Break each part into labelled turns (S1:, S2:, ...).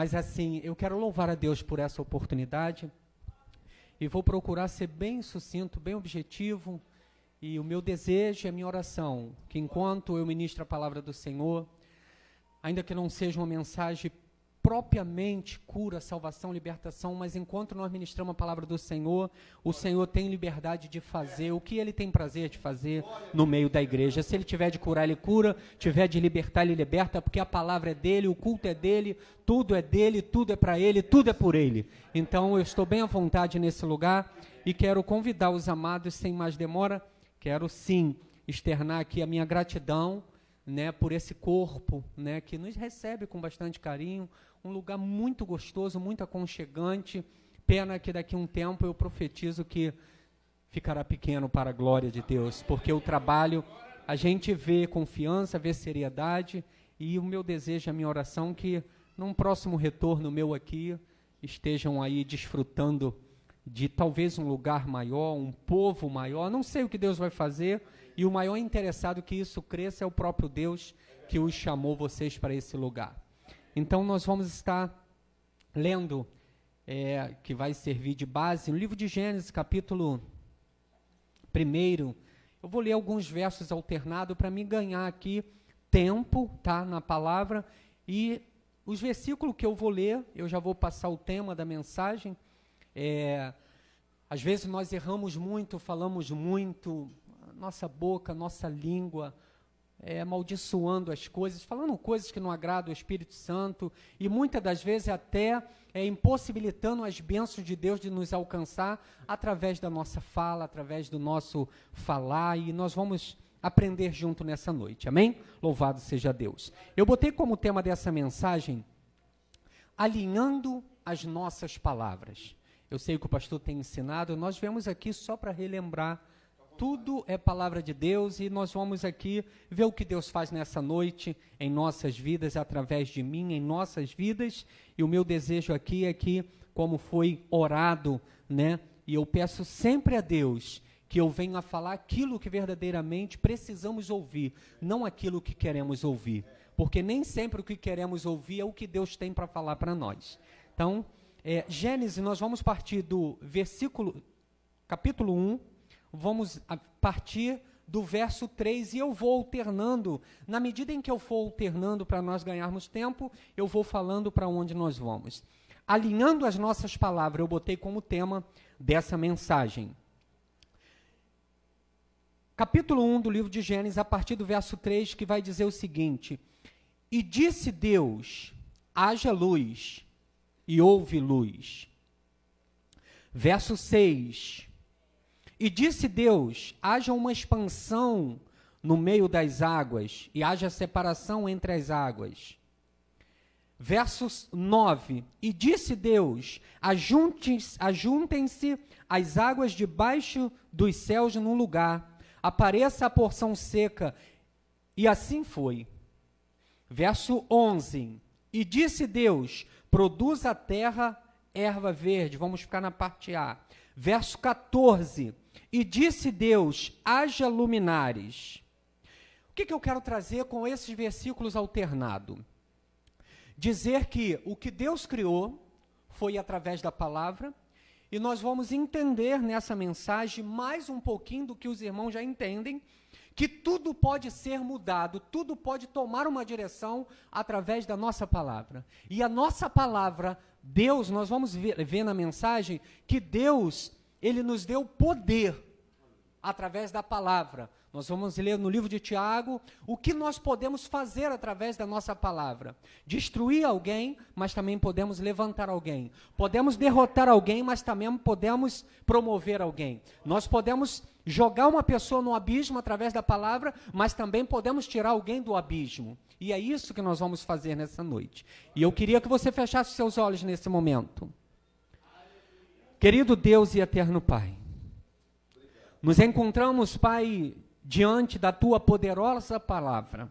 S1: Mas assim, eu quero louvar a Deus por essa oportunidade e vou procurar ser bem sucinto, bem objetivo. E o meu desejo e a minha oração, que enquanto eu ministro a palavra do Senhor, ainda que não seja uma mensagem propriamente cura, salvação, libertação, mas enquanto nós ministramos a palavra do Senhor, o Senhor tem liberdade de fazer o que Ele tem prazer de fazer no meio da igreja. Se Ele tiver de curar, Ele cura, tiver de libertar, Ele liberta, porque a palavra é dEle, o culto é dEle, tudo é para Ele, tudo é por Ele. Então eu estou bem à vontade nesse lugar e quero convidar os amados, sem mais demora, quero sim externar aqui a minha gratidão, né, por esse corpo, né, que nos recebe com bastante carinho, um lugar muito gostoso, muito aconchegante. Pena que daqui a um tempo eu profetizo que ficará pequeno para a glória de Deus, porque o trabalho, a gente vê confiança, vê seriedade, e o meu desejo, a minha oração, que num próximo retorno meu aqui, estejam aí desfrutando de talvez um lugar maior, um povo maior, não sei o que Deus vai fazer, e o maior interessado que isso cresça é o próprio Deus que os chamou vocês para esse lugar. Então nós vamos estar lendo, que vai servir de base, no livro de Gênesis, capítulo 1. Eu vou ler alguns versos alternados para me ganhar aqui tempo, tá, na palavra, e os versículos que eu vou ler, eu já vou passar o tema da mensagem. Às vezes nós erramos muito, falamos muito, nossa boca, nossa língua, amaldiçoando as coisas, falando coisas que não agradam ao Espírito Santo, e muitas das vezes até impossibilitando as bênçãos de Deus de nos alcançar através da nossa fala, através do nosso falar, e nós vamos aprender junto nessa noite, amém? Louvado seja Deus. Eu botei como tema dessa mensagem, alinhando as nossas palavras. Eu sei que o pastor tem ensinado, nós viemos aqui só para relembrar. Tudo é palavra de Deus e nós vamos aqui ver o que Deus faz nessa noite em nossas vidas, através de mim, em nossas vidas. E o meu desejo aqui é que, como foi orado, né? E eu peço sempre a Deus que eu venha a falar aquilo que verdadeiramente precisamos ouvir, não aquilo que queremos ouvir. Porque nem sempre o que queremos ouvir é o que Deus tem para falar para nós. Então, Gênesis, nós vamos partir do capítulo 1, vamos partir do verso 3 e eu vou alternando, na medida em que eu for alternando para nós ganharmos tempo, eu vou falando para onde nós vamos. Alinhando as nossas palavras, eu botei como tema dessa mensagem. Capítulo 1 do livro de Gênesis, a partir do verso 3, que vai dizer o seguinte: E disse Deus, haja luz, e houve luz. Verso 6, e disse Deus, haja uma expansão no meio das águas, e haja separação entre as águas. Verso 9, e disse Deus, ajuntem-se as águas debaixo dos céus num lugar, apareça a porção seca, e assim foi. Verso 11, e disse Deus, produz a terra erva verde, vamos ficar na parte A. Verso 14, e disse Deus, haja luminares. O que eu quero trazer com esses versículos alternados? Dizer que o que Deus criou foi através da palavra, e nós vamos entender nessa mensagem mais um pouquinho do que os irmãos já entendem, que tudo pode ser mudado, tudo pode tomar uma direção através da nossa palavra. E a nossa palavra, Deus, nós vamos ver na mensagem que Deus, Ele nos deu poder através da palavra. Nós vamos ler no livro de Tiago o que nós podemos fazer através da nossa palavra. Destruir alguém, mas também podemos levantar alguém. Podemos derrotar alguém, mas também podemos promover alguém. Nós podemos jogar uma pessoa no abismo através da palavra, mas também podemos tirar alguém do abismo. E é isso que nós vamos fazer nessa noite. E eu queria que você fechasse seus olhos nesse momento. Querido Deus e eterno Pai, nos encontramos, Pai, diante da Tua poderosa palavra.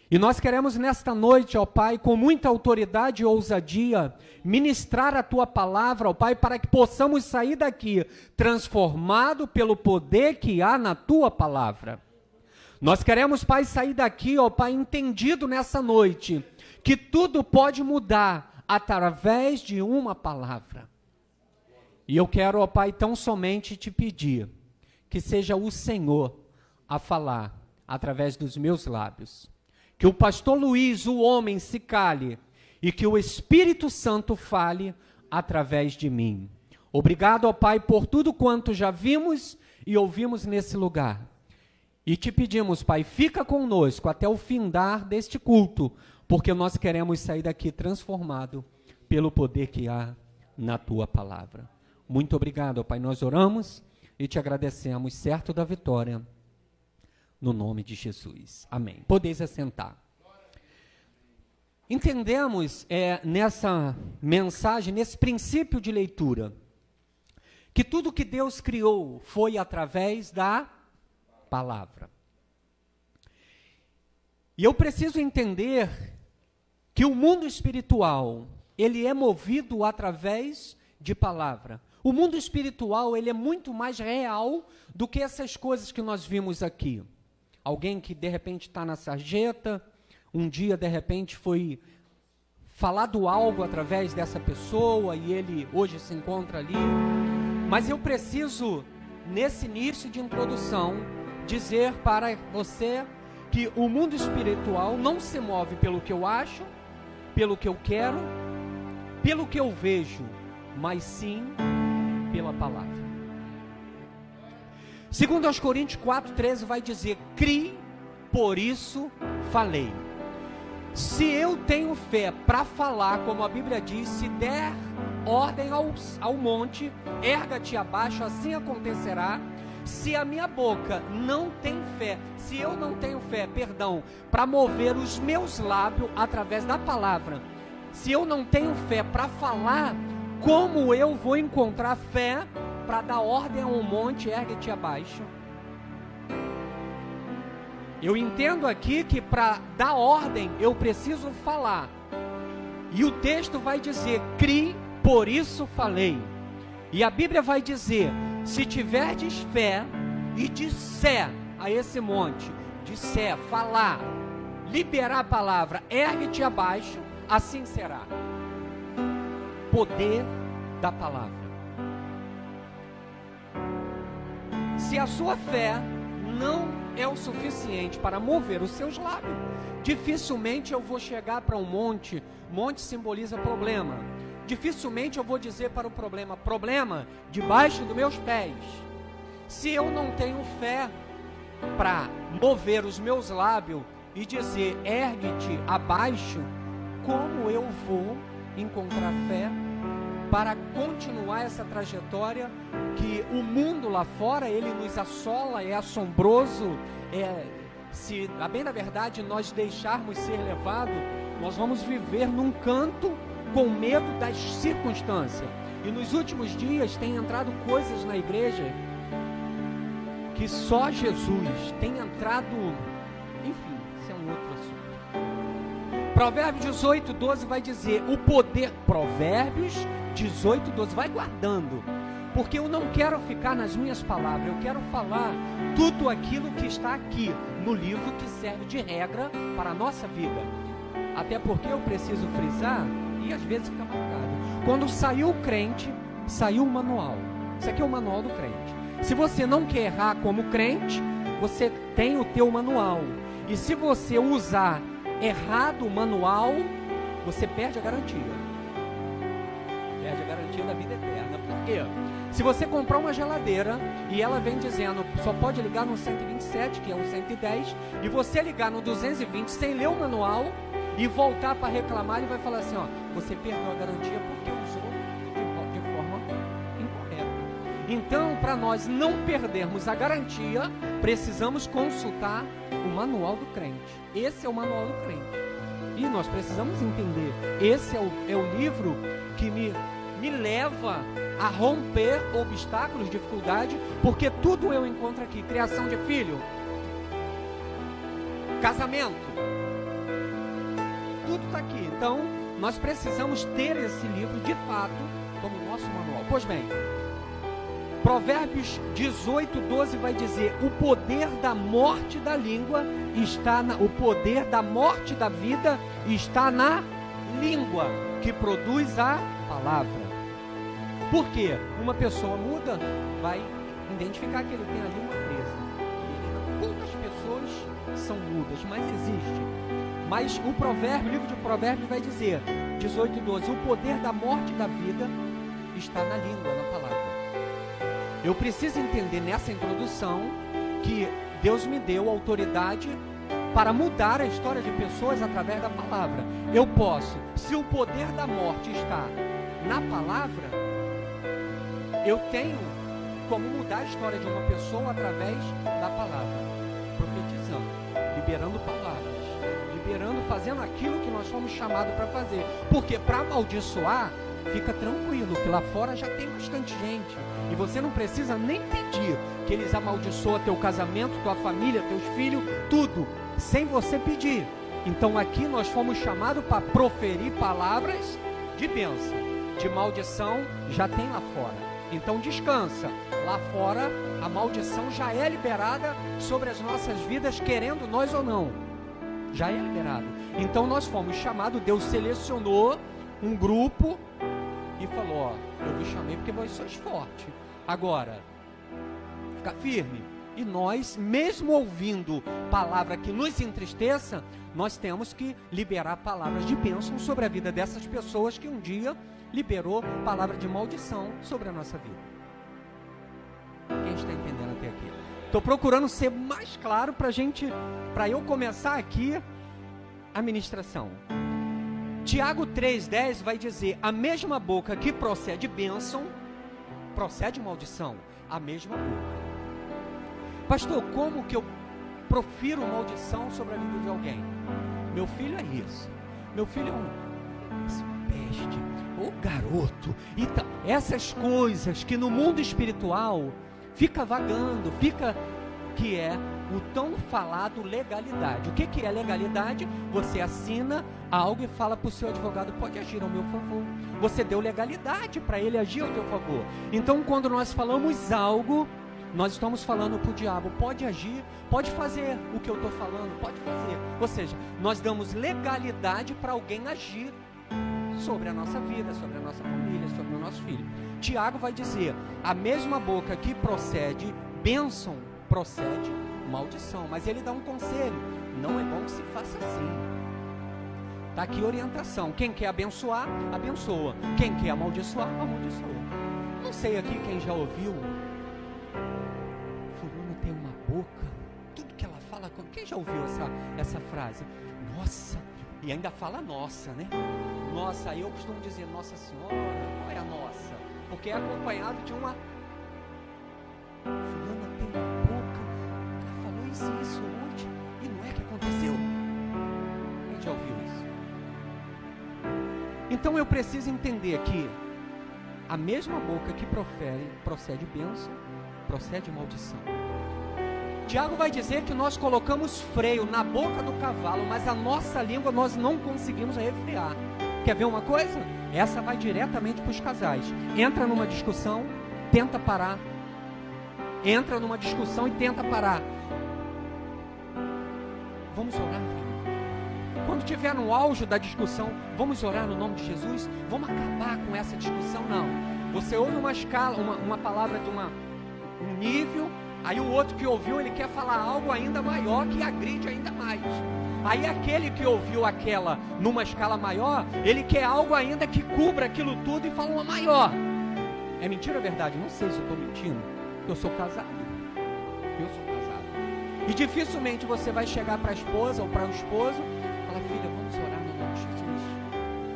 S1: E nós queremos nesta noite, ó Pai, com muita autoridade e ousadia, ministrar a Tua palavra, ó Pai, para que possamos sair daqui transformado pelo poder que há na Tua palavra. Nós queremos, Pai, sair daqui, ó Pai, entendido nessa noite, que tudo pode mudar através de uma palavra. E eu quero, ó Pai, tão somente te pedir que seja o Senhor a falar através dos meus lábios. Que o pastor Luiz, o homem, se cale e que o Espírito Santo fale através de mim. Obrigado, ó Pai, por tudo quanto já vimos e ouvimos nesse lugar. E te pedimos, Pai, fica conosco até o findar deste culto, porque nós queremos sair daqui transformado pelo poder que há na Tua palavra. Muito obrigado, ó Pai, nós oramos e te agradecemos, certo da vitória, no nome de Jesus. Amém. Podeis assentar. Entendemos nessa mensagem, nesse princípio de leitura, que tudo que Deus criou foi através da palavra. E eu preciso entender que o mundo espiritual, ele é movido através de palavra. O mundo espiritual, ele é muito mais real do que essas coisas que nós vimos aqui. Alguém que de repente está na sarjeta, um dia de repente foi falado algo através dessa pessoa e ele hoje se encontra ali. Mas eu preciso, nesse início de introdução, dizer para você que o mundo espiritual não se move pelo que eu acho, pelo que eu quero, pelo que eu vejo, mas sim pela palavra. Segundo aos Coríntios 4:13 vai dizer: crie, por isso falei. Se eu tenho fé para falar, como a Bíblia diz, se der ordem ao monte, erga-te abaixo, assim acontecerá. Se a minha boca não tem fé, se eu não tenho fé, para mover os meus lábios através da palavra, se eu não tenho fé para falar, como eu vou encontrar fé para dar ordem ao monte, ergue-te abaixo? Eu entendo aqui que para dar ordem eu preciso falar. E o texto vai dizer: crie, por isso falei. E a Bíblia vai dizer: se tiverdes fé e disser a esse monte, disser, falar, liberar a palavra, ergue-te abaixo, assim será. Poder da palavra. Se a sua fé não é o suficiente para mover os seus lábios, dificilmente eu vou chegar para um monte. Monte simboliza problema. Dificilmente eu vou dizer para o problema: problema debaixo dos meus pés. Se eu não tenho fé para mover os meus lábios e dizer ergue-te abaixo, como eu vou encontrar fé para continuar essa trajetória que o mundo lá fora, ele nos assola, é assombroso, se, a bem da verdade, nós deixarmos ser levados, nós vamos viver num canto com medo das circunstâncias. E nos últimos dias tem entrado coisas na igreja que só Jesus tem entrado, enfim, isso é um outro assunto. Provérbios 18:12 vai dizer o poder, Provérbios 18:12, vai guardando, porque eu não quero ficar nas minhas palavras, eu quero falar tudo aquilo que está aqui no livro, que serve de regra para a nossa vida. Até porque eu preciso frisar, e às vezes fica marcado, quando saiu o crente, saiu o manual. Isso aqui é o manual do crente. Se você não quer errar como crente, você tem o teu manual. E se você usar errado o manual, você perde a garantia. Perde a garantia da vida eterna. Por quê? Se você comprar uma geladeira e ela vem dizendo só pode ligar no 127, que é o 110, e você ligar no 220 sem ler o manual e voltar para reclamar, ele vai falar assim, ó, você perdeu a garantia porque usou de forma incorreta. Então, para nós não perdermos a garantia, precisamos consultar o manual do crente. Esse é o manual do crente. E nós precisamos entender, esse é o livro que me leva a romper obstáculos, dificuldade, porque tudo eu encontro aqui. Criação de filho, casamento, tudo está aqui. Então, nós precisamos ter esse livro, de fato, como nosso manual. Pois bem, Provérbios 18:12 vai dizer, o poder da morte da língua está o poder da morte da vida está na língua que produz a palavra. Por quê? Uma pessoa muda vai identificar que ele tem a língua presa. Poucas pessoas são mudas, mas existe. Mas o livro de Provérbios vai dizer, 18:12, o poder da morte e da vida está na língua, na palavra. Eu preciso entender nessa introdução que Deus me deu autoridade para mudar a história de pessoas através da palavra. Eu posso, se o poder da morte está na palavra, eu tenho como mudar a história de uma pessoa através da palavra, profetizando, liberando palavras, fazendo aquilo que nós fomos chamados para fazer. Porque para amaldiçoar, fica tranquilo, que lá fora já tem bastante gente. E você não precisa nem pedir que eles amaldiçoem teu casamento, tua família, teus filhos, tudo, sem você pedir. Então aqui nós fomos chamados para proferir palavras de bênção. De maldição já tem lá fora. Então descansa. Lá fora a maldição já é liberada sobre as nossas vidas, querendo nós ou não. Já é liberado. Então nós fomos chamados, Deus selecionou um grupo e falou, ó, eu vos chamei porque vós sois fortes. Agora, fica firme. E nós, mesmo ouvindo palavra que nos entristeça, nós temos que liberar palavras de bênção sobre a vida dessas pessoas que um dia liberou palavra de maldição sobre a nossa vida. Quem está entendendo até aqui? Estou procurando ser mais claro para eu começar aqui a ministração. Tiago 3,10 vai dizer, a mesma boca que procede bênção, procede maldição, a mesma boca. Pastor, como que eu profiro maldição sobre a vida de alguém? Meu filho é isso. Meu filho é um peste, ou garoto. Então, essas coisas que no mundo espiritual fica vagando, que é o tão falado legalidade. O que é legalidade? Você assina algo e fala para o seu advogado, pode agir ao meu favor. Você deu legalidade para ele agir ao teu favor. Então, quando nós falamos algo, nós estamos falando para o diabo, pode agir, pode fazer o que eu estou falando, pode fazer. Ou seja, nós damos legalidade para alguém agir sobre a nossa vida, sobre a nossa família, sobre o nosso filho. Tiago vai dizer, a mesma boca que procede bênção, procede maldição. Mas ele dá um conselho, não é bom que se faça assim. Está aqui a orientação, quem quer abençoar, abençoa. Quem quer amaldiçoar, amaldiçoa. Não sei aqui quem já ouviu, fulano tem uma boca, tudo que ela fala, quem já ouviu essa frase? Nossa, e ainda fala nossa, né? Nossa, aí eu costumo dizer, Nossa Senhora, qual é a nossa? Porque é acompanhado de uma, fulana tem uma boca, ela falou isso ontem, e não é que aconteceu? Quem já ouviu isso? Então eu preciso entender que a mesma boca que procede bênção, procede maldição. Tiago vai dizer que nós colocamos freio na boca do cavalo, mas a nossa língua nós não conseguimos refrear. Quer ver uma coisa? Essa vai diretamente para os casais. Entra numa discussão, tenta parar. Entra numa discussão e tenta parar. Vamos orar, filho. Quando estiver no auge da discussão, vamos orar no nome de Jesus? Vamos acabar com essa discussão? Não. Você ouve uma escala, uma palavra de um nível, aí o outro que ouviu, ele quer falar algo ainda maior, que agride ainda mais. Aí aquele que ouviu aquela numa escala maior, ele quer algo ainda que cubra aquilo tudo e fala uma maior. É mentira ou é verdade? Não sei se eu estou mentindo. Eu sou casado. E dificilmente você vai chegar para a esposa ou para o esposo e falar, filha, vamos orar no nome de Jesus.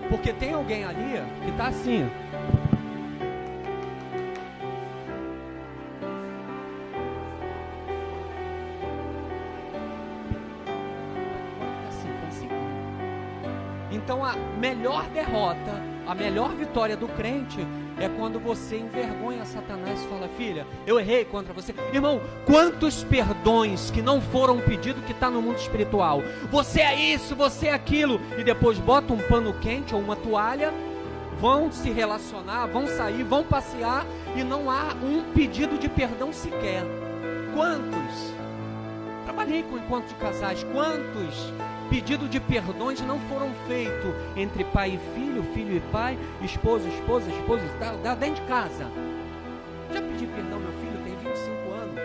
S1: Porque tem alguém ali que está assim. Então a melhor derrota, a melhor vitória do crente é quando você envergonha Satanás e fala, filha, eu errei contra você. Irmão, quantos perdões que não foram pedidos que está no mundo espiritual? Você é isso, você é aquilo. E depois bota um pano quente ou uma toalha, vão se relacionar, vão sair, vão passear e não há um pedido de perdão sequer. Quantos? Para trabalhei com encontro de casais. Quantos pedidos de perdões não foram feitos entre pai e filho, filho e pai, esposo, esposa, esposa, dentro de casa? Já pedi perdão, meu filho tem 25 anos.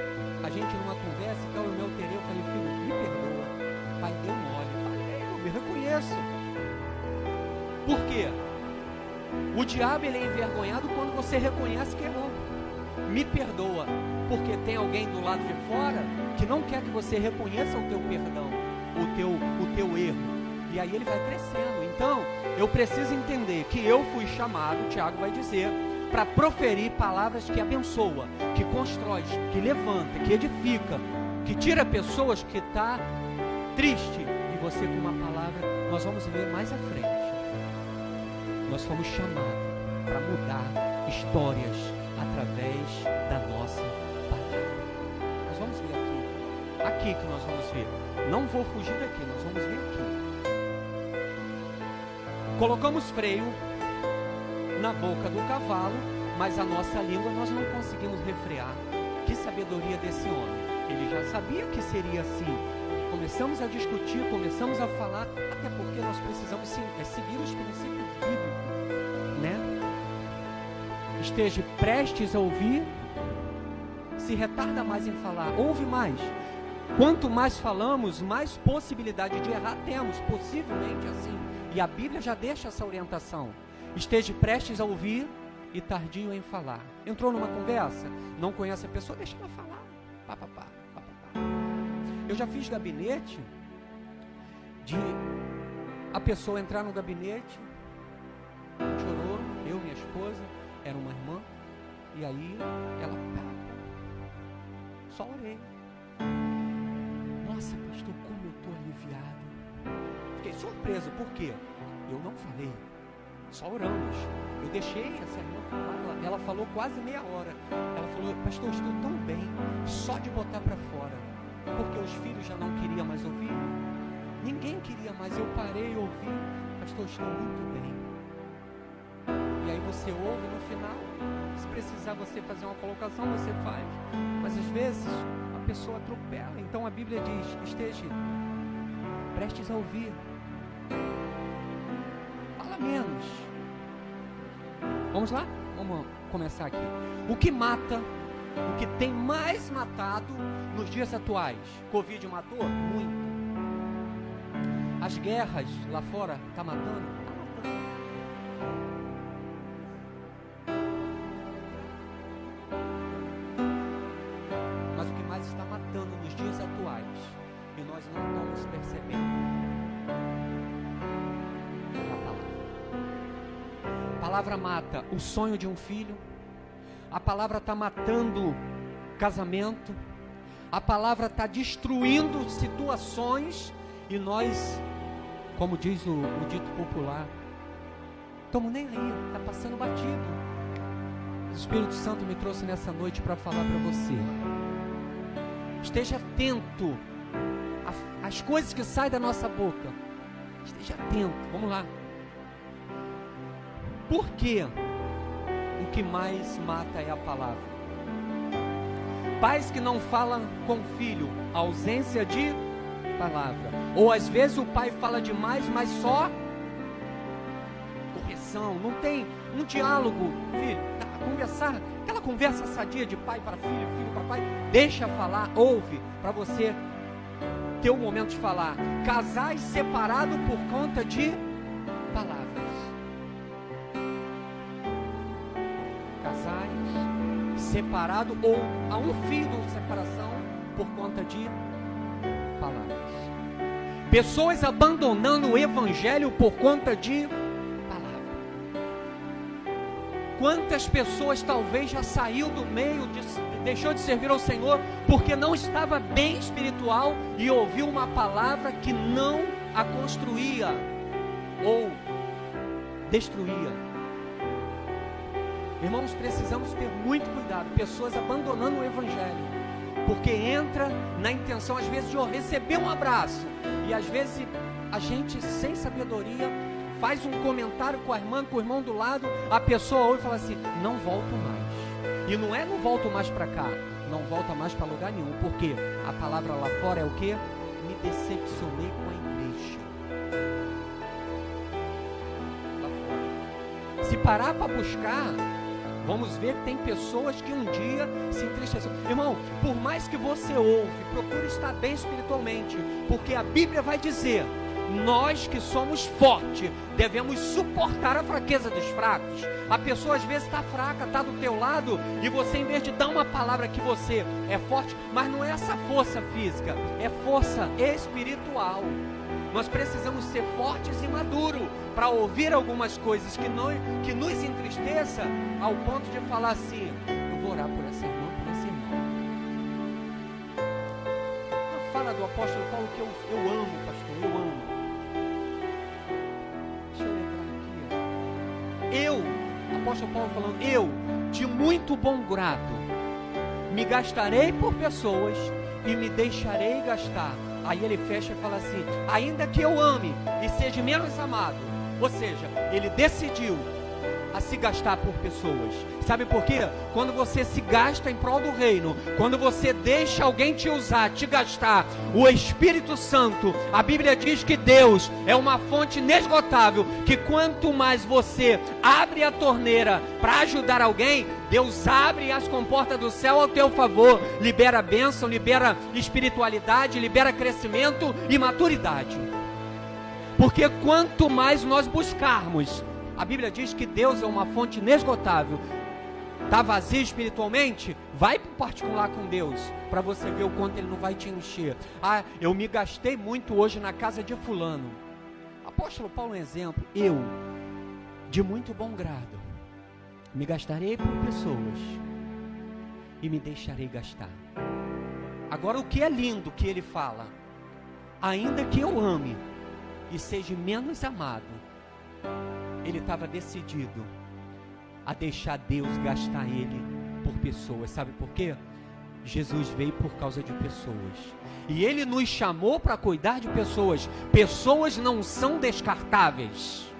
S1: A gente numa conversa, então eu me alterei, eu falei, filho, me perdoa. Pai, deu mole. Falei, eu me reconheço. Por quê? O diabo, ele é envergonhado quando você reconhece que errou. Me perdoa, porque tem alguém do lado de fora que não quer que você reconheça o teu perdão, o teu erro. E aí ele vai crescendo. Então, eu preciso entender que eu fui chamado, o Tiago vai dizer, para proferir palavras que abençoa, que constrói, que levanta, que edifica, que tira pessoas que estão tristes. E você com uma palavra, nós vamos ver mais à frente. Nós fomos chamados para mudar histórias através da nossa palavra. Nós vamos ver aqui. Aqui que nós vamos ver. Não vou fugir daqui, nós vamos ver aqui. Colocamos freio na boca do cavalo, mas a nossa língua nós não conseguimos refrear. Que sabedoria desse homem. Ele já sabia que seria assim. Começamos a discutir, começamos a falar, até porque nós precisamos seguir os princípios bíblicos, né? Esteja prestes a ouvir, se retarda mais em falar, ouve mais. Quanto mais falamos, mais possibilidade de errar temos, possivelmente assim. E a Bíblia já deixa essa orientação. Esteja prestes a ouvir e tardio em falar. Entrou numa conversa, não conhece a pessoa, deixa ela falar. Pá, pá, pá, pá, pá, pá. Eu já fiz gabinete de a pessoa entrar no gabinete, chorou, eu, minha esposa, era uma irmã, e aí ela, só orei. Nossa, pastor, como eu estou aliviado. Fiquei surpreso, por quê? Eu não falei, só oramos. Eu deixei essa irmã falar, ela falou quase meia hora. Ela falou, pastor, eu estou tão bem, só de botar para fora, porque os filhos já não queriam mais ouvir, ninguém queria mais, eu parei e ouvi, pastor, estou muito bem. E aí você ouve no final, se precisar você fazer uma colocação, você faz, mas às vezes a pessoa atropela. Então a Bíblia diz, esteja prestes a ouvir, fala menos. Vamos lá? Vamos começar aqui. O que mata, o que tem mais matado nos dias atuais? Covid matou? Muito. As guerras lá fora, está matando? Está matando. Mas o que mais está matando nos dias atuais, e nós não estamos percebendo, é a palavra. A palavra mata o sonho de um filho, a palavra está matando casamento, a palavra está destruindo situações, e nós, como diz o dito popular, estamos nem aí, está passando batido. O Espírito Santo me trouxe nessa noite para falar para você. Esteja atento às coisas que saem da nossa boca. Esteja atento, vamos lá. Por quê? O que mais mata é a palavra. Pais que não falam com o filho, ausência de palavra. Ou às vezes o pai fala demais, mas só correção, não tem um diálogo. Filho, conversar, aquela conversa sadia de pai para filho, filho para pai, deixa falar, ouve, para você ter um momento de falar. Casais separados por conta de palavras. Casais separados ou a um filho de separação por conta de palavras. Pessoas abandonando o evangelho por conta de palavra. Quantas pessoas talvez já saiu do meio, deixou de servir ao Senhor porque não estava bem espiritual e ouviu uma palavra que não a construía ou destruía. Irmãos, precisamos ter muito cuidado. Pessoas abandonando o evangelho porque entra na intenção às vezes de receber um abraço, e às vezes a gente sem sabedoria faz um comentário com a irmã, com o irmão do lado, a pessoa ouve e fala assim, não volto mais. E não é não volto mais para cá, não volta mais para lugar nenhum. Porque a palavra lá fora é o quê? Me decepcionei com a igreja. Lá fora. Se parar para buscar, vamos ver que tem pessoas que um dia se entristeceram. Irmão, por mais que você ouve, procure estar bem espiritualmente, porque a Bíblia vai dizer: nós que somos fortes, devemos suportar a fraqueza dos fracos. A pessoa às vezes está fraca, está do teu lado, e você, em vez de dar uma palavra que você é forte, mas não é essa força física, é força espiritual. Nós precisamos ser fortes e maduros para ouvir algumas coisas que nos entristeça, ao ponto de falar assim: eu vou orar por essa irmã, por esse irmão. Fala do apóstolo Paulo que eu amo, pastor, eu amo. Deixa eu lembrar aqui. Apóstolo Paulo falando: eu, de muito bom grado, me gastarei por pessoas e me deixarei gastar. Aí ele fecha e fala assim: ainda que eu ame e seja menos amado. Ou seja, ele decidiu a se gastar por pessoas. Sabe por quê? Quando você se gasta em prol do reino, quando você deixa alguém te usar, te gastar, o Espírito Santo, a Bíblia diz que Deus é uma fonte inesgotável, que quanto mais você abre a torneira para ajudar alguém, Deus abre as comportas do céu ao teu favor, libera bênção, libera espiritualidade, libera crescimento e maturidade. Porque quanto mais nós buscarmos, a Bíblia diz que Deus é uma fonte inesgotável. Está vazio espiritualmente? Vai para o particular com Deus, para você ver o quanto Ele não vai te encher. Ah, eu me gastei muito hoje na casa de fulano. Apóstolo Paulo, um exemplo. Eu, de muito bom grado, me gastarei por pessoas e me deixarei gastar. Agora, o que é lindo que ele fala: ainda que eu ame e seja menos amado. Ele estava decidido a deixar Deus gastar ele por pessoas. Sabe por quê? Jesus veio por causa de pessoas, e Ele nos chamou para cuidar de pessoas. Pessoas não são descartáveis.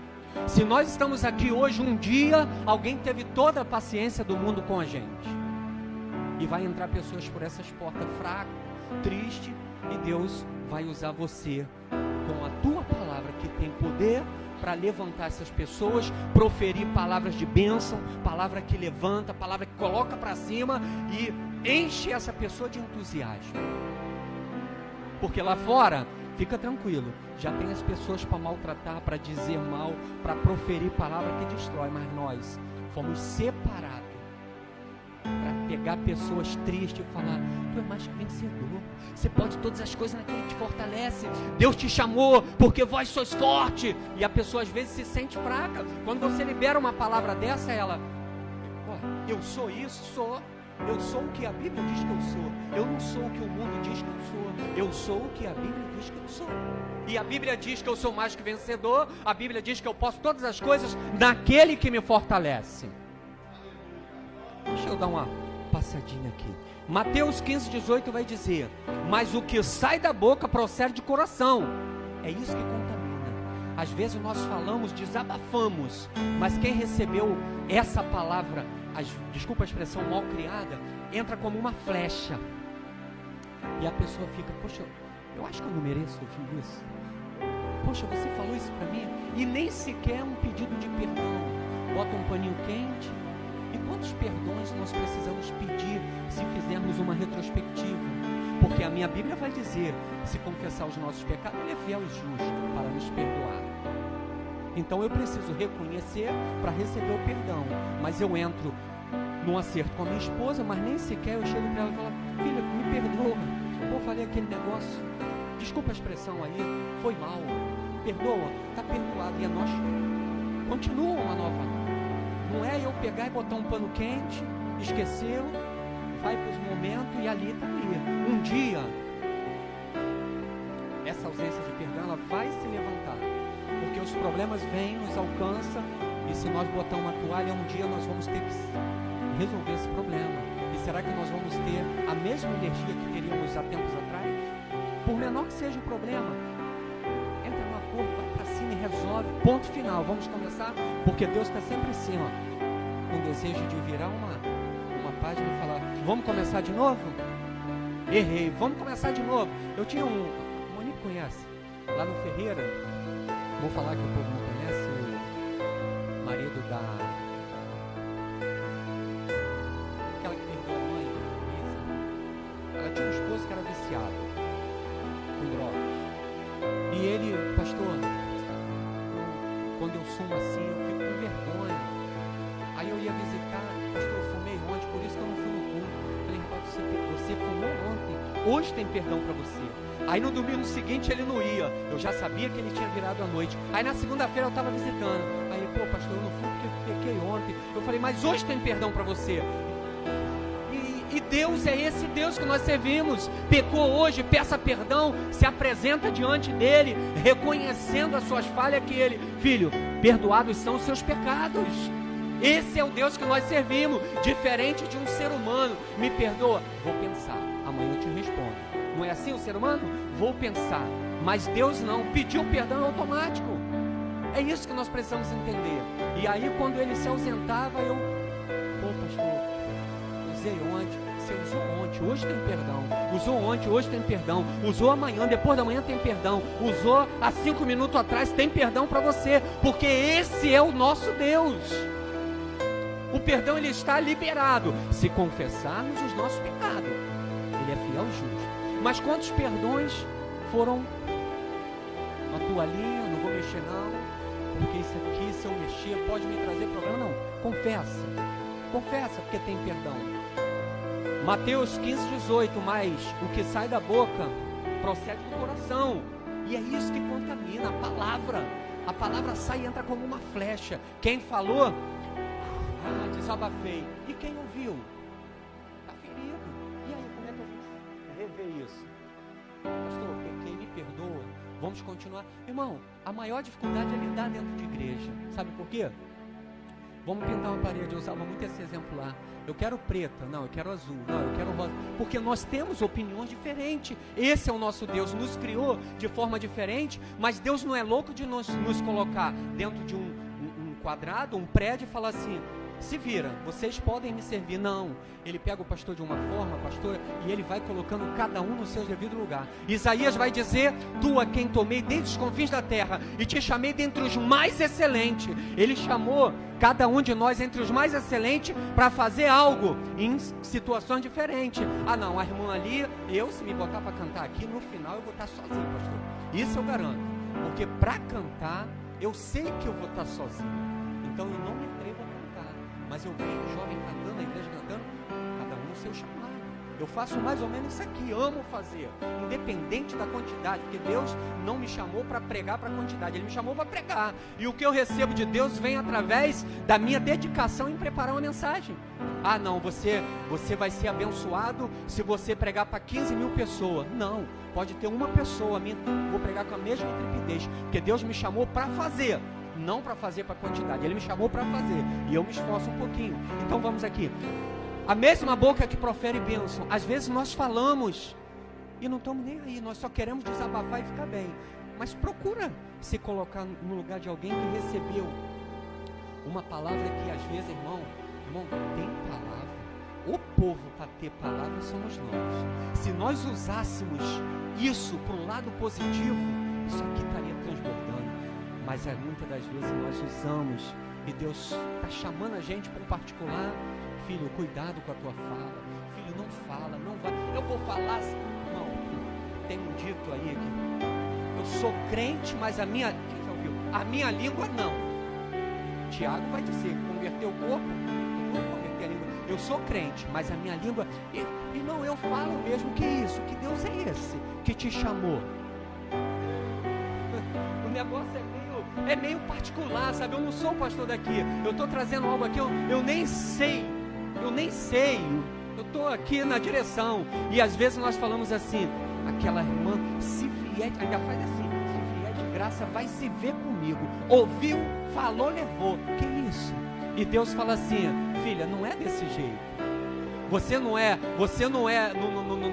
S1: Se nós estamos aqui hoje, um dia alguém teve toda a paciência do mundo com a gente, e vai entrar pessoas por essas portas fraco, triste, e Deus vai usar você com a tua palavra, que tem poder para levantar essas pessoas, proferir palavras de bênção, palavra que levanta, palavra que coloca para cima e enche essa pessoa de entusiasmo. Porque lá fora, fica tranquilo, já tem as pessoas para maltratar, para dizer mal, para proferir palavra que destrói, mas nós fomos separados para pegar pessoas tristes e falar: tu é mais que vencedor, você pode todas as coisas naquele que te fortalece, Deus te chamou porque vós sois forte. E a pessoa às vezes se sente fraca. Quando você libera uma palavra dessa, ela: eu sou isso, eu sou o que a Bíblia diz que eu sou, eu não sou o que o mundo diz que eu sou, eu sou o que a Bíblia diz que eu sou. E a Bíblia diz que eu sou mais que vencedor, a Bíblia diz que eu posso todas as coisas naquele que me fortalece. Deixa eu dar uma passadinha aqui. Mateus 15:18 vai dizer: mas o que sai da boca procede de coração. É isso que contamina. Às vezes nós falamos, desabafamos, mas quem recebeu essa palavra, desculpa a expressão, mal criada, entra como uma flecha, e a pessoa fica: poxa, eu acho que eu não mereço ouvir isso. Poxa, você falou isso para mim, e nem sequer é um pedido de perdão. Bota um paninho quente. E quantos perdões nós precisamos pedir se fizermos uma retrospectiva? Porque a minha Bíblia vai dizer: se confessar os nossos pecados, Ele é fiel e justo para nos perdoar. Então eu preciso reconhecer para receber o perdão. Mas eu entro num acerto com a minha esposa, mas nem sequer eu chego para ela e falo: filha, me perdoa, eu falei aquele negócio, desculpa a expressão aí, foi mal, perdoa, está perdoado. E a nós continua uma nova. Não é eu pegar e botar um pano quente, esqueceu, vai para os momentos e ali está ali. Um dia, essa ausência de perdão, ela vai se levantar, porque os problemas vêm, nos alcançam, e se nós botar uma toalha, um dia nós vamos ter que resolver esse problema. E será que nós vamos ter a mesma energia que teríamos há tempos atrás? Por menor que seja o problema, entra no acordo, vai para cima e resolve, ponto final. Vamos começar, porque Deus está sempre assim, ó, com o desejo de virar uma página e falar: Vamos começar de novo? Errei, vamos começar de novo. Eu tinha o Monique conhece, lá no Ferreira, vou falar que o povo não conhece, o marido aquela que perdeu a mãe, ela tinha um esposo que era viciado com drogas. E ele, pastor, quando eu sumo assim, eu fico com vergonha. Aí eu ia visitar, pastor, eu fumei ontem, por isso que eu não fui no culto. Falei, rapaz, você fumou ontem, hoje tem perdão para você. Aí no domingo seguinte ele não ia, eu já sabia que ele tinha virado à noite. Aí na segunda-feira eu estava visitando. Aí, pô, pastor, eu não fui porque eu pequei ontem. Eu falei, mas hoje tem perdão para você. E Deus é esse Deus que nós servimos. Pecou hoje, peça perdão, se apresenta diante dele, reconhecendo as suas falhas, que ele, filho, perdoados são os seus pecados. Esse é o Deus que nós servimos, diferente de um ser humano. Me perdoa, vou pensar, amanhã eu te respondo. Não é assim o ser humano? Vou pensar. Mas Deus não, pediu perdão é automático. É isso que nós precisamos entender. E aí quando ele se ausentava, eu, pô, pastor, usei ontem, você usou ontem, hoje tem perdão. Usou ontem, hoje tem perdão. Usou amanhã, depois da manhã tem perdão. Usou há 5 minutos atrás, tem perdão para você. Porque esse é o nosso Deus. O perdão, ele está liberado se confessarmos os nossos pecados. Ele é fiel e justo. Mas quantos perdões foram uma toalhinha, não vou mexer não, porque isso aqui, se eu mexer, pode me trazer problema? Não, confessa, porque tem perdão. Mateus 15:18, mas o que sai da boca procede do coração, e é isso que contamina, a palavra sai e entra como uma flecha. Quem falou, desabafei, e quem ouviu? Está ferido. E aí, como é que a gente revê isso? Pastor, pequei, me perdoa, vamos continuar. Irmão, a maior dificuldade é lidar dentro de igreja. Sabe por quê? Vamos pintar uma parede, eu usava muito esse exemplo lá. Eu quero preta, não, eu quero azul, não, eu quero rosa. Porque nós temos opiniões diferentes. Esse é o nosso Deus, nos criou de forma diferente, mas Deus não é louco de nos colocar dentro de um quadrado, um prédio, e falar assim, se vira, vocês podem me servir. Não, ele pega o pastor de uma forma, pastor, e ele vai colocando cada um no seu devido lugar. Isaías vai dizer, tu a quem tomei dentre os confins da terra, e te chamei dentre os mais excelentes. Ele chamou cada um de nós entre os mais excelentes, para fazer algo, em situações diferentes. Ah não, a irmã ali, se me botar para cantar aqui, no final eu vou estar sozinho, pastor. Isso eu garanto, porque para cantar, eu sei que eu vou estar sozinho. Então eu não me atrevo a cantar, mas eu vejo o jovem cantando, a igreja cantando, cada um no seu chamado. Eu faço mais ou menos isso aqui, amo fazer, independente da quantidade, porque Deus não me chamou para pregar para quantidade, Ele me chamou para pregar, e o que eu recebo de Deus vem através da minha dedicação em preparar uma mensagem. Ah não, você vai ser abençoado se você pregar para 15 mil pessoas. Não, pode ter uma pessoa, vou pregar com a mesma intrepidez, porque Deus me chamou para fazer, não para fazer para quantidade. Ele me chamou para fazer, e eu me esforço um pouquinho. Então vamos aqui. A mesma boca que profere bênção. Às vezes nós falamos e não estamos nem aí, nós só queremos desabafar e ficar bem. Mas procura se colocar no lugar de alguém que recebeu uma palavra que às vezes, irmão, tem palavra. O povo para ter palavra somos nós. Se nós usássemos isso para um lado positivo, isso aqui estaria transbordando. Mas muitas das vezes nós usamos, e Deus está chamando a gente para um particular. Filho, cuidado com a tua fala. Filho, não fala, não vai. Eu vou falar assim. Não, tem um dito aí que eu sou crente, mas a minha, quem já ouviu? A minha língua não. Tiago vai dizer, converter o corpo, não vou converter a língua. Eu sou crente, mas a minha língua, e não, eu falo mesmo. Que isso? Que Deus é esse que te chamou? O negócio é meio particular, sabe? Eu não sou o pastor daqui. Eu estou trazendo algo aqui, eu nem sei. Eu estou aqui na direção. E às vezes nós falamos assim, aquela irmã, se vier, ainda faz assim, se vier de graça, vai se ver comigo. Ouviu, falou, levou. Que isso? E Deus fala assim, filha, não é desse jeito. Você não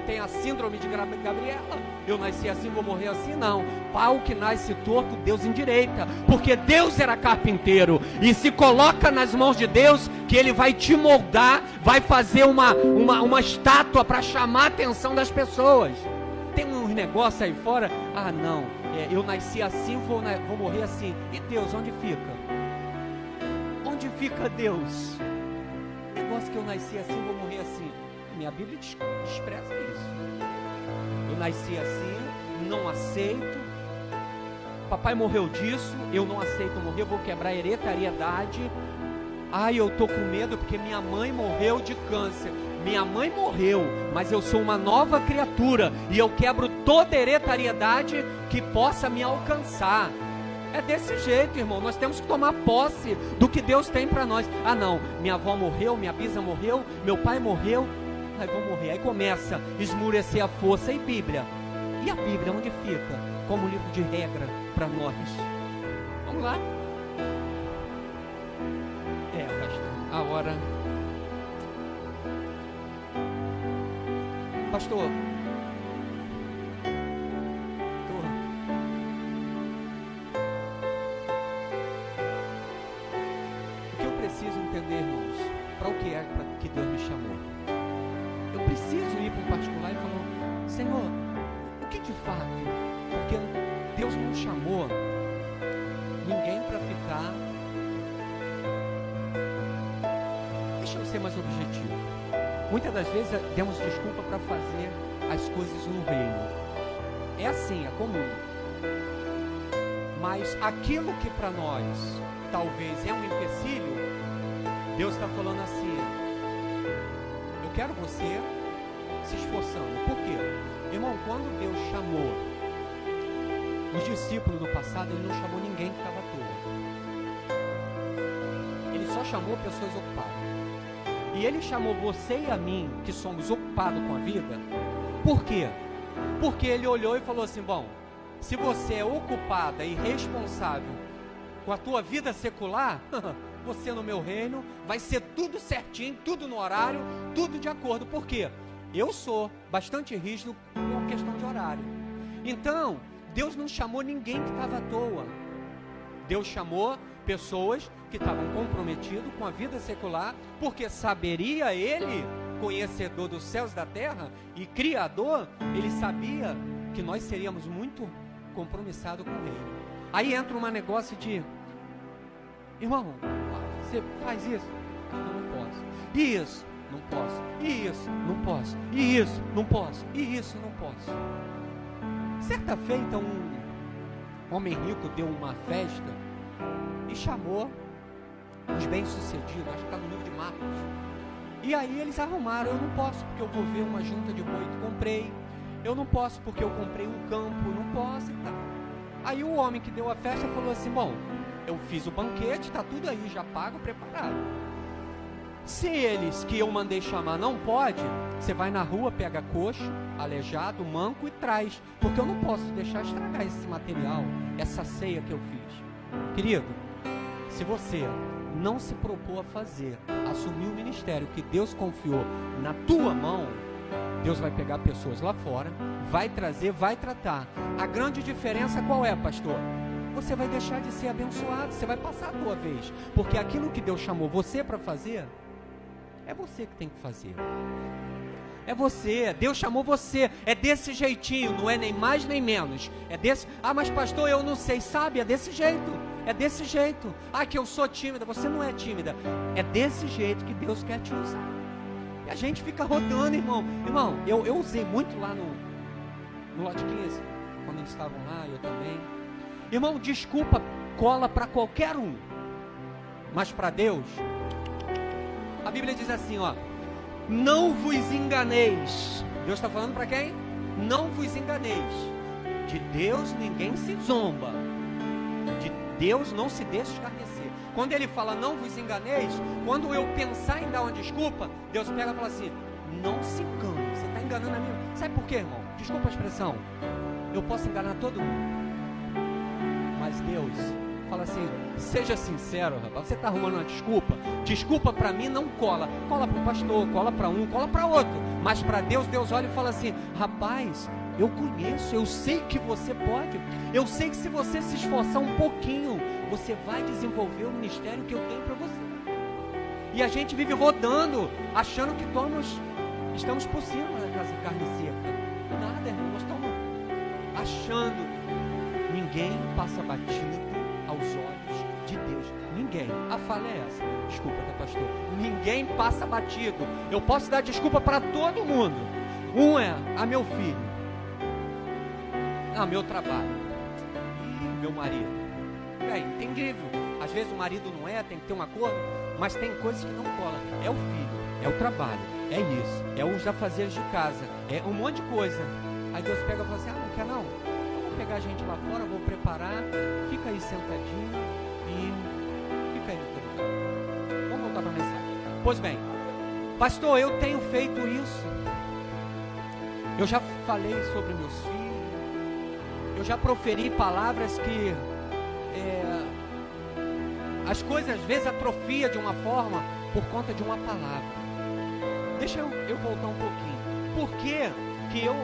S1: tem a síndrome de Gabriela. eu nasci assim, vou morrer assim. Não, pau que nasce torto, Deus endireita, porque Deus era carpinteiro, e se coloca nas mãos de Deus, que Ele vai te moldar, vai fazer uma estátua para chamar a atenção das pessoas. Tem uns negócios aí fora, não, eu nasci assim, vou morrer assim. E Deus, onde fica? Onde fica Deus? Negócio que eu nasci assim, vou morrer assim. Minha Bíblia expressa isso. Eu nasci assim, não aceito. Papai morreu disso, eu não aceito morrer, vou quebrar a hereditariedade. Eu estou com medo porque minha mãe morreu de câncer. Minha mãe morreu, mas eu sou uma nova criatura e eu quebro toda a hereditariedade que possa me alcançar. É desse jeito, irmão. Nós temos que tomar posse do que Deus tem para nós. Não, minha avó morreu, minha bisa morreu, meu pai morreu, vou morrer. Aí começa a esmurecer a força. E Bíblia? E a Bíblia onde fica? Como livro de regra para nós. Vamos lá? Pastor, a hora. Pastor, o que eu preciso entender, irmãos, para o que é que Deus me chamou? Eu preciso ir para um particular e falar: Senhor, o que de fato? Porque Deus não chamou ninguém para ficar. Deixa eu ser mais objetivo. Muitas das vezes demos desculpa para fazer as coisas no reino. É assim, é comum. Mas aquilo que para nós talvez é um empecilho, Deus está falando assim: eu quero você se esforçando. Por quê? Irmão, quando Deus chamou os discípulos do passado, Ele não chamou ninguém que estava à toa. Ele só chamou pessoas ocupadas. E Ele chamou você e a mim, que somos ocupados com a vida. Por quê? Porque Ele olhou e falou assim: bom, se você é ocupada e responsável com a tua vida secular, você no meu reino vai ser tudo certinho, tudo no horário, tudo de acordo. Por quê? Eu sou bastante rígido com a questão de horário. Então, Deus não chamou ninguém que estava à toa. Deus chamou pessoas que estavam comprometidas com a vida secular, porque saberia Ele, conhecedor dos céus e da terra e Criador, Ele sabia que nós seríamos muito compromissados com Ele. Aí entra um negócio de: irmão, você faz isso? Eu não posso. E isso? Não posso. E isso? Não posso. E isso? Não posso. E isso? Não posso. Certa feita, um homem rico deu uma festa e chamou os bem-sucedidos, acho que está no livro de Marcos. E aí eles arrumaram: eu não posso porque eu vou ver uma junta de boi que comprei, eu não posso porque eu comprei um campo, não posso e tal. Aí o homem que deu a festa falou assim: bom, eu fiz o banquete, está tudo aí, já pago, preparado. Se eles que eu mandei chamar não pode, você vai na rua, pega coxo, aleijado, manco e traz, porque eu não posso deixar estragar esse material, essa ceia que eu fiz. Querido, se você não se propor a fazer, assumir o ministério que Deus confiou na tua mão, Deus vai pegar pessoas lá fora, vai trazer, vai tratar. A grande diferença qual é, pastor? Você vai deixar de ser abençoado, você vai passar a tua vez, porque aquilo que Deus chamou você para fazer, é você que tem que fazer. É você, Deus chamou você, é desse jeitinho, não é nem mais nem menos, é desse. Mas pastor, eu não sei, sabe, é desse jeito, é desse jeito. Que eu sou tímida, você não é tímida, é desse jeito que Deus quer te usar. E a gente fica rodando, irmão, eu usei muito lá no lote 15, quando eles estavam lá, eu também. Irmão, desculpa cola para qualquer um, mas para Deus, a Bíblia diz assim, não vos enganeis. Deus está falando para quem? Não vos enganeis. De Deus ninguém se zomba. De Deus não se deixa escarnecer. Quando Ele fala não vos enganeis, quando eu pensar em dar uma desculpa, Deus pega e fala assim: não se engane, você está enganando a mim. Sabe por quê, irmão? Desculpa a expressão. Eu posso enganar todo mundo, mas Deus fala assim: seja sincero, rapaz, você está arrumando uma desculpa para mim não cola para o pastor, cola para um, cola para outro, mas para Deus, Deus olha e fala assim: rapaz, eu conheço, eu sei que você pode, eu sei que se você se esforçar um pouquinho, você vai desenvolver o ministério que eu tenho para você. E a gente vive rodando, achando que estamos por cima da carne seca. Nada, irmão, nós estamos achando. Ninguém passa batido aos olhos de Deus. Ninguém. A fala é essa. Desculpa, tá, pastor? Ninguém passa batido. Eu posso dar desculpa para todo mundo. Um é, meu filho. Meu trabalho. E meu marido. É entendível. Às vezes o marido não tem que ter um acordo, mas tem coisas que não colam. É o filho, é o trabalho, é isso, é os afazeres de casa, é um monte de coisa. Aí Deus pega e fala assim, não quer não? Eu vou pegar a gente lá fora, vou preparar, fica aí sentadinho e fica aí no teu lugar. Vamos voltar para a mensagem. Pois bem, pastor, eu tenho feito isso. Eu já falei sobre meus filhos, eu já proferi palavras que as coisas às vezes atrofiam de uma forma por conta de uma palavra. Deixa eu voltar um pouquinho. Por que eu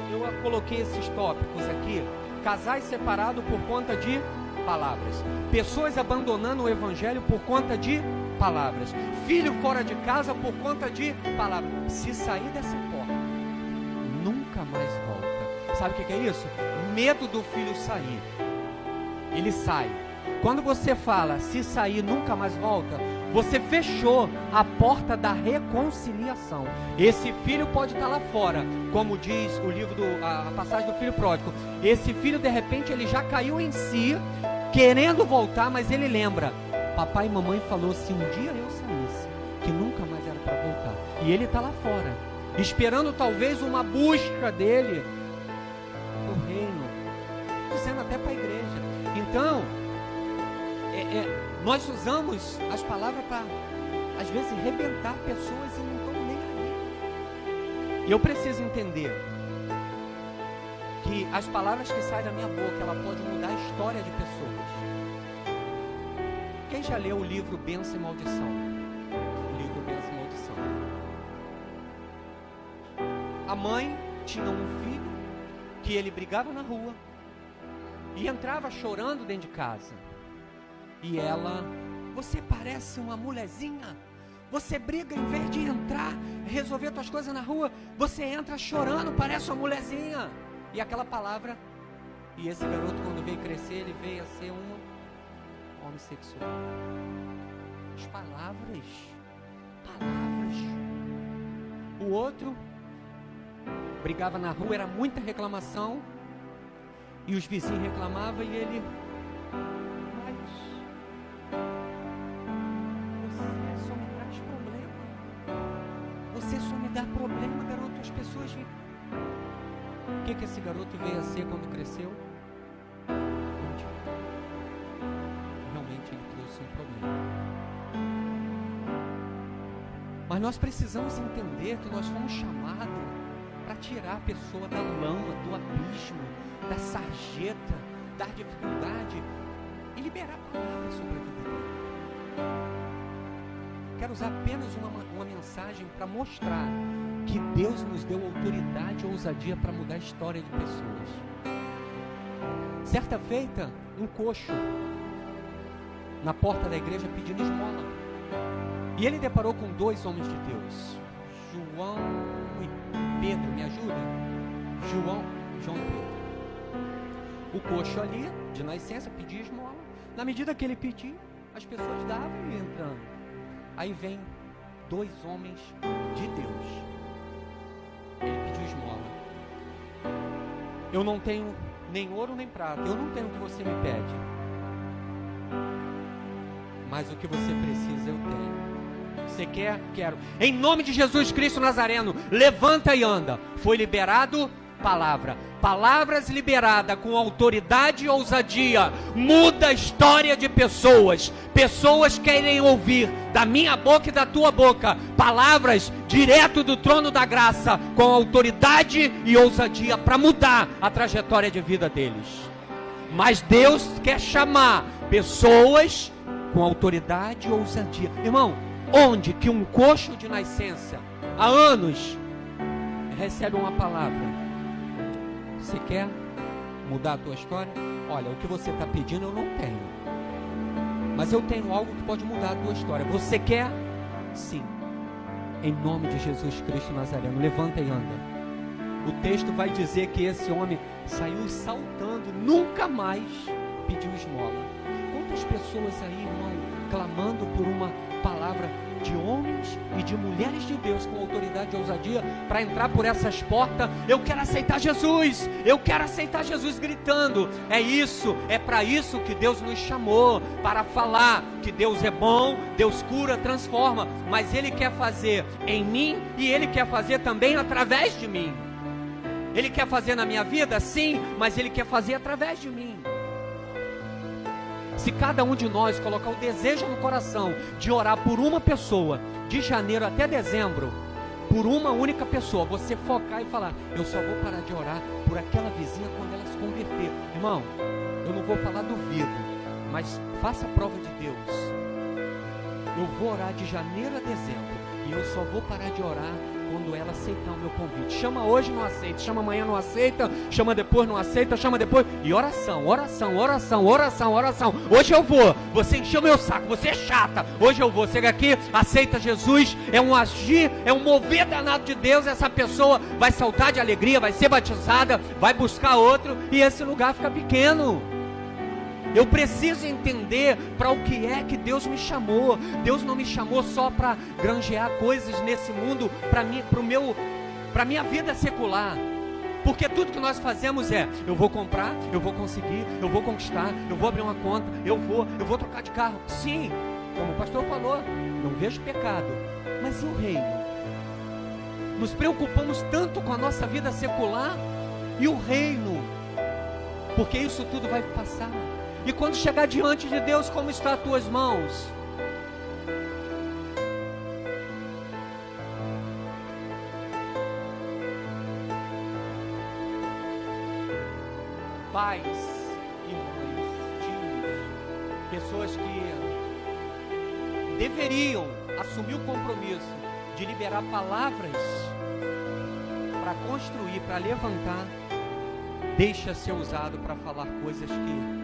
S1: coloquei esses tópicos aqui? Casais separados por conta de palavras. Pessoas abandonando o evangelho por conta de palavras. Filho fora de casa por conta de palavras. Se sair dessa porta, nunca mais volta. Sabe o que é isso? Medo do filho sair. Ele sai. Quando você fala, se sair nunca mais volta, você fechou a porta da reconciliação. Esse filho pode estar lá fora, como diz o livro, a passagem do filho pródigo. Esse filho, de repente, ele já caiu em si, querendo voltar, mas ele lembra. Papai e mamãe falou, se um dia eu saísse, que nunca mais era para voltar. E ele está lá fora, esperando talvez uma busca dele no reino, dizendo até para a igreja. Então, nós usamos as palavras para, às vezes, arrebentar pessoas e não estão nem aí. E eu preciso entender que as palavras que saem da minha boca, ela pode mudar a história de pessoas. Quem já leu o livro Bênção e Maldição? O livro Bênção e Maldição. A mãe tinha um filho que ele brigava na rua e entrava chorando dentro de casa. E ela, você parece uma mulherzinha, você briga em vez de entrar, resolver suas coisas na rua, você entra chorando, parece uma mulherzinha. E aquela palavra, e esse garoto quando veio crescer, ele veio a ser um homossexual. As palavras. O outro brigava na rua, era muita reclamação, e os vizinhos reclamavam e ele... Você só me dá problema, garoto. As pessoas vêm. O que esse garoto veio a ser quando cresceu? Realmente ele trouxe um problema. Mas nós precisamos entender que nós fomos chamados para tirar a pessoa da lama, do abismo, da sarjeta, da dificuldade e liberar palavras sobre a vida dele. Quero usar apenas uma mensagem para mostrar que Deus nos deu autoridade e ousadia para mudar a história de pessoas. Certa feita, um coxo na porta da igreja pedindo esmola. E ele deparou com dois homens de Deus, João e Pedro. Me ajuda? João e Pedro. O coxo ali, de nascença, pedia esmola. Na medida que ele pedia, as pessoas davam e iam entrando. Aí vem dois homens de Deus. Ele pediu esmola. Eu não tenho nem ouro nem prata. Eu não tenho o que você me pede. Mas o que você precisa eu tenho. Você quer? Quero. Em nome de Jesus Cristo Nazareno, levanta e anda. Foi liberado palavra. Palavras liberadas com autoridade e ousadia muda a história de pessoas. Pessoas querem ouvir da minha boca e da tua boca palavras direto do trono da graça, com autoridade e ousadia para mudar a trajetória de vida deles. Mas Deus quer chamar pessoas com autoridade e ousadia. Irmão, onde que um coxo de nascença há anos recebe uma palavra? Você quer mudar a tua história? Olha, o que você está pedindo eu não tenho, mas eu tenho algo que pode mudar a tua história. Você quer? Sim. Em nome de Jesus Cristo Nazareno, levanta e anda. O texto vai dizer que esse homem saiu saltando, nunca mais pediu esmola. Quantas pessoas aí, irmão, clamando por uma palavra de homens e de mulheres de Deus com autoridade e ousadia para entrar por essas portas. Eu quero aceitar Jesus, eu quero aceitar Jesus, gritando. É isso, é para isso que Deus nos chamou, para falar que Deus é bom, Deus cura, transforma, mas Ele quer fazer em mim e Ele quer fazer também através de mim. Ele quer fazer na minha vida? Sim, mas Ele quer fazer através de mim. Se cada um de nós colocar o desejo no coração de orar por uma pessoa, de janeiro até dezembro, por uma única pessoa, você focar e falar: eu só vou parar de orar por aquela vizinha quando ela se converter. Irmão, eu não vou falar duvido, mas faça a prova de Deus. Eu vou orar de janeiro a dezembro e eu só vou parar de orar quando ela aceitar o meu convite. Chama hoje, não aceita. Chama amanhã, não aceita. Chama depois, não aceita. Chama depois. E oração, oração, oração, oração, oração. Hoje eu vou. Você encheu meu saco. Você é chata. Hoje eu vou. Chega aqui, aceita Jesus. É um agir, é um mover danado de Deus. Essa pessoa vai saltar de alegria, vai ser batizada, vai buscar outro e esse lugar fica pequeno. Eu preciso entender para o que é que Deus me chamou. Deus não me chamou só para granjear coisas nesse mundo, para minha vida secular. Porque tudo que nós fazemos é: eu vou comprar, eu vou conseguir, eu vou conquistar, eu vou abrir uma conta, eu vou trocar de carro. Sim, como o pastor falou, não vejo pecado, mas e o reino? Nos preocupamos tanto com a nossa vida secular e o reino, porque isso tudo vai passar. E quando chegar diante de Deus, como estão as tuas mãos? Pais e mães, tios, pessoas que deveriam assumir o compromisso de liberar palavras para construir, para levantar, deixa ser usado para falar coisas que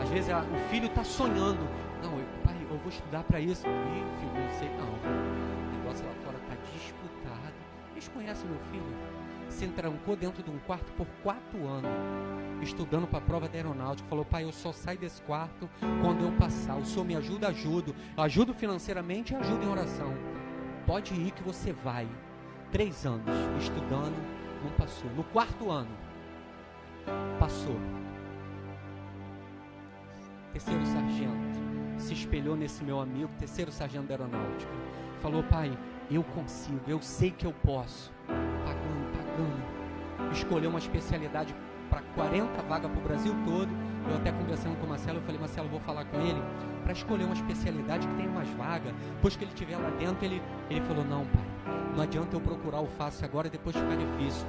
S1: às vezes o filho está sonhando. Não, pai, eu vou estudar para isso. Ih, filho, não sei não. O negócio lá fora está disputado. Vocês conhecem meu filho? Se trancou dentro de um quarto por 4 anos, estudando para a prova da aeronáutica. Falou: pai, eu só saio desse quarto quando eu passar. O senhor me ajuda? Ajudo. Ajudo financeiramente e ajudo em oração. Pode ir que você vai. 3 anos estudando, não passou. No 4º ano, passou. 3º sargento se espelhou nesse meu amigo, 3º sargento da aeronáutica. Falou: pai, eu consigo, eu sei que eu posso. Pagando. Escolheu uma especialidade para 40 vagas para o Brasil todo. Eu até conversando com o Marcelo, eu falei: Marcelo, eu vou falar com ele para escolher uma especialidade que tenha umas vagas. Depois que ele estiver lá dentro, ele falou: não, pai, não adianta eu procurar o fácil agora e depois ficar difícil.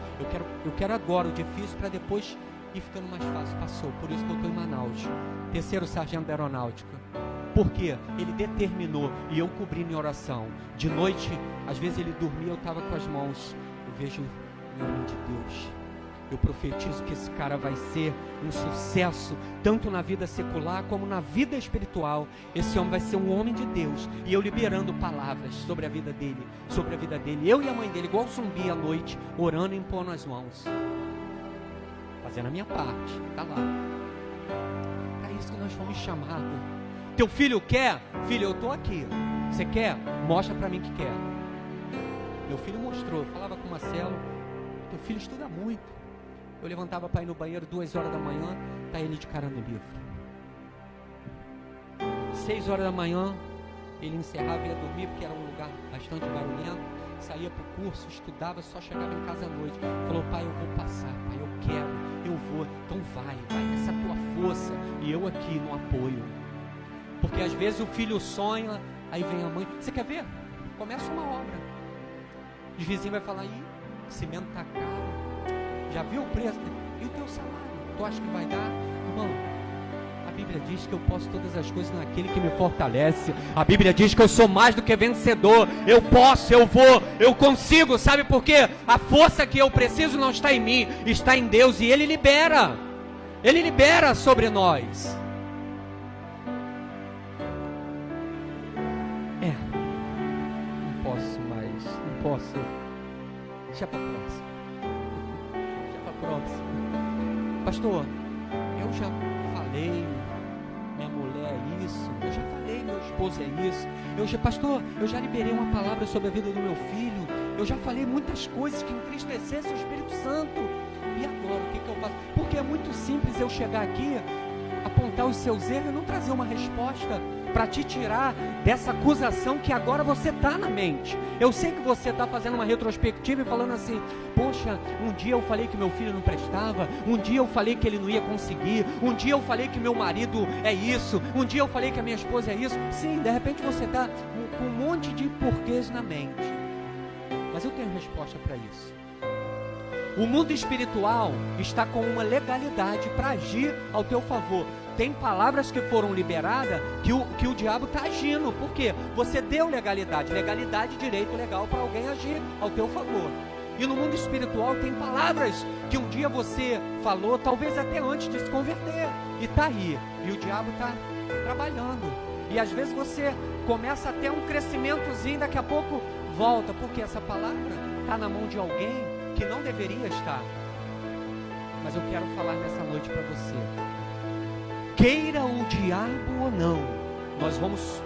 S1: Eu quero agora o difícil para depois ir ficando mais fácil. Passou, por isso que eu estou em Manaus. 3º sargento da aeronáutica. Por quê? Ele determinou e eu cobri em oração. De noite, às vezes ele dormia, eu estava com as mãos. Eu vejo o homem de Deus. Eu profetizo que esse cara vai ser um sucesso, tanto na vida secular como na vida espiritual. Esse homem vai ser um homem de Deus. E eu liberando palavras sobre a vida dele, eu e a mãe dele, igual zumbi à noite, orando e impondo as mãos. Fazendo a minha parte, está lá. É isso que nós fomos chamados. Teu filho quer? Filho, eu estou aqui. Você quer? Mostra para mim que quer. Meu filho mostrou, falava com o Marcelo: teu filho estuda muito. Eu levantava para ir no banheiro 2 horas da manhã, tá ele de cara no livro. 6 horas da manhã, ele encerrava e ia dormir, porque era um lugar bastante barulhento. Saía para o curso, estudava, só chegava em casa à noite. Falou: pai, eu vou passar, pai, eu quero, eu vou. Então vai com essa tua força. E eu aqui no apoio. Porque às vezes o filho sonha, aí vem a mãe: você quer ver? Começa uma obra. Os vizinhos vai falar: ih, cimento tá caro. Já viu o preço? E o teu salário? Tu acha que vai dar? Irmão, a Bíblia Bíblia diz que eu posso todas as coisas naquele que me fortalece. A Bíblia diz que eu sou mais do que vencedor. Eu posso, eu vou, eu consigo. Sabe por quê? A força que eu preciso não está em mim, está em Deus. E Ele libera. Ele libera sobre nós. Não posso mais. Não posso. Deixa para a próxima. Deixa para a próxima. Pastor, eu já falei, minha mulher é isso, eu já falei, meu esposo é isso, pastor, eu já liberei uma palavra sobre a vida do meu filho, eu já falei muitas coisas que entristecessem o Espírito Santo, e agora o que eu faço? Porque é muito simples eu chegar aqui, apontar os seus erros e não trazer uma resposta para te tirar dessa acusação que agora você está na mente. Eu sei que você está fazendo uma retrospectiva e falando assim, poxa, um dia eu falei que meu filho não prestava, um dia eu falei que ele não ia conseguir, um dia eu falei que meu marido é isso, um dia eu falei que a minha esposa é isso. Sim, de repente você está com um monte de porquês na mente, mas eu tenho resposta para isso. O mundo espiritual está com uma legalidade para agir ao teu favor. Tem palavras que foram liberadas que o diabo está agindo. Por quê? Você deu legalidade, direito legal para alguém agir ao teu favor. E no mundo espiritual tem palavras que um dia você falou, talvez até antes de se converter, e está aí, e o diabo está trabalhando. E às vezes você começa a ter um crescimentozinho, daqui a pouco volta, porque essa palavra está na mão de alguém que não deveria estar. Mas eu quero falar nessa noite para você, queira o diabo ou não, nós vamos,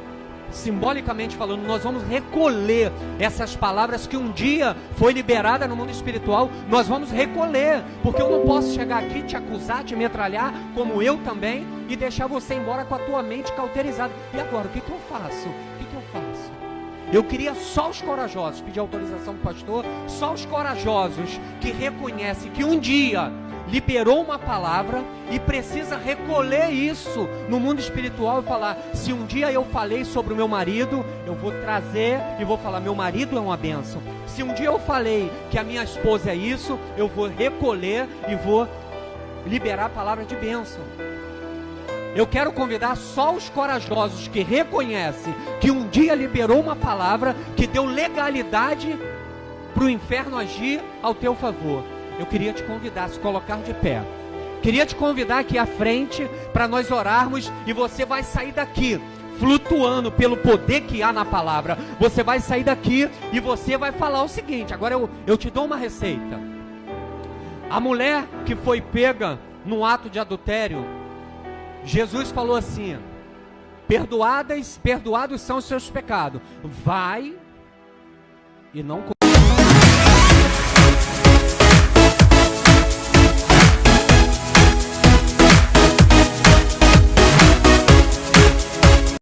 S1: simbolicamente falando, nós vamos recolher essas palavras que um dia foi liberada no mundo espiritual. Nós vamos recolher, porque eu não posso chegar aqui, te acusar, te metralhar, como eu também, e deixar você embora com a tua mente cauterizada. E agora, o que eu faço? Eu queria só os corajosos, pedir autorização para o pastor, só os corajosos que reconhecem que um dia liberou uma palavra e precisa recolher isso no mundo espiritual e falar, se um dia eu falei sobre o meu marido, eu vou trazer e vou falar, meu marido é uma bênção. Se um dia eu falei que a minha esposa é isso, eu vou recolher e vou liberar a palavra de bênção. Eu quero convidar só os corajosos que reconhecem que um dia liberou uma palavra que deu legalidade para o inferno agir ao teu favor. Eu queria te convidar a se colocar de pé. Queria te convidar aqui à frente para nós orarmos, e você vai sair daqui flutuando pelo poder que há na palavra. Você vai sair daqui e você vai falar o seguinte, agora eu te dou uma receita. A mulher que foi pega no ato de adultério, Jesus falou assim, perdoados são os seus pecados, vai e não